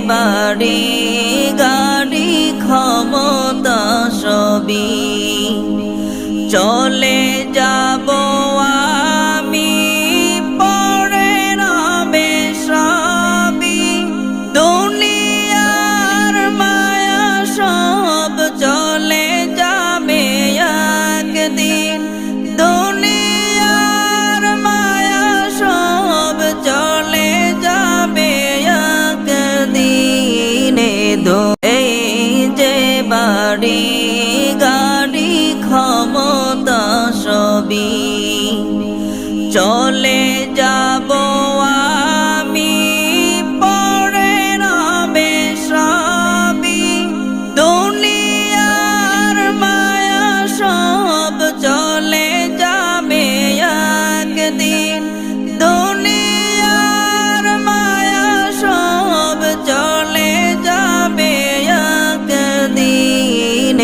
বাড়ি গাড়ি ক্ষমতা সবই চলে যাব আমি পরে রবে সবই দুনিয়ার মায়া সব চলে যাবে একদিন দুনিয়ার মায়া সব চলে যাবে একদিন এই যে বাড়ি গাড়ি ক্ষমতা সবই চলে যাব আমি পরে রবে সবই দুনিয়ার মায়া সব চলে যাবে একদিন দুনিয়ার মায়া সব চলে যাবে একদিন